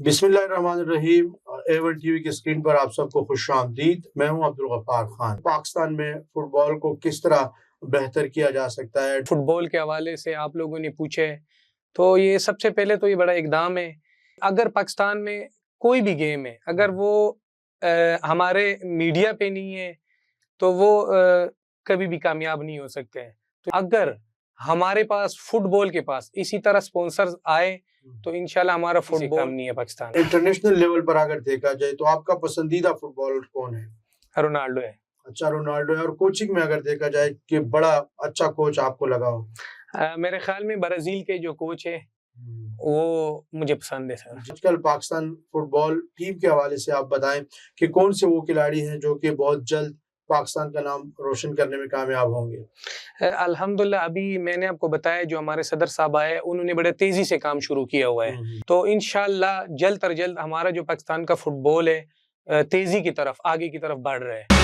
बिस्मिल्लाहिर्रहमानिर्रहीम। A1 TV की screen पर आप सबको खुश आमदीद। मैं हूं अब्दुल गफ्फार खान। पाकिस्तान में फुटबॉल को किस तरह बेहतर किया जा सकता है, फुटबॉल के हवाले से आप लोगों ने पूछे, तो ये सबसे पहले तो ये बड़ा इकदाम है। अगर पाकिस्तान में कोई भी गेम है, अगर वो हमारे मीडिया पे नहीं है तो वो कभी भी कामयाब नहीं हो सकते हैं। तो अगर हमारे पास फुटबॉल के पास इसी तरह स्पॉन्सर्स आए तो इंशाल्लाह हमारा फुटबॉल कम नहीं है पाकिस्तान। इंटरनेशनल लेवल पर अगर देखा जाए तो आपका पसंदीदा फुटबॉलर कौन है? रोनाल्डो है। अच्छा, रोनाल्डो है। और कोचिंग में अगर देखा जाए कि बड़ा अच्छा कोच आपको लगा हो? मेरे ख्याल में ब्राजील के जो कोच है वो मुझे पसंद है सर। आजकल पाकिस्तान फुटबॉल टीम के हवाले से आप बताएं कि कौन से वो खिलाड़ी हैं जो कि बहुत जल्द पाकिस्तान का नाम रोशन करने में कामयाब होंगे? अल्हम्दुलिल्लाह, अभी मैंने आपको बताया जो हमारे सदर साहब आए उन्होंने बड़े तेजी से काम शुरू किया हुआ है। तो इंशाल्लाह जल्द तर जल्द हमारा जो पाकिस्तान का फुटबॉल है तेजी की तरफ, आगे की तरफ बढ़ रहा है।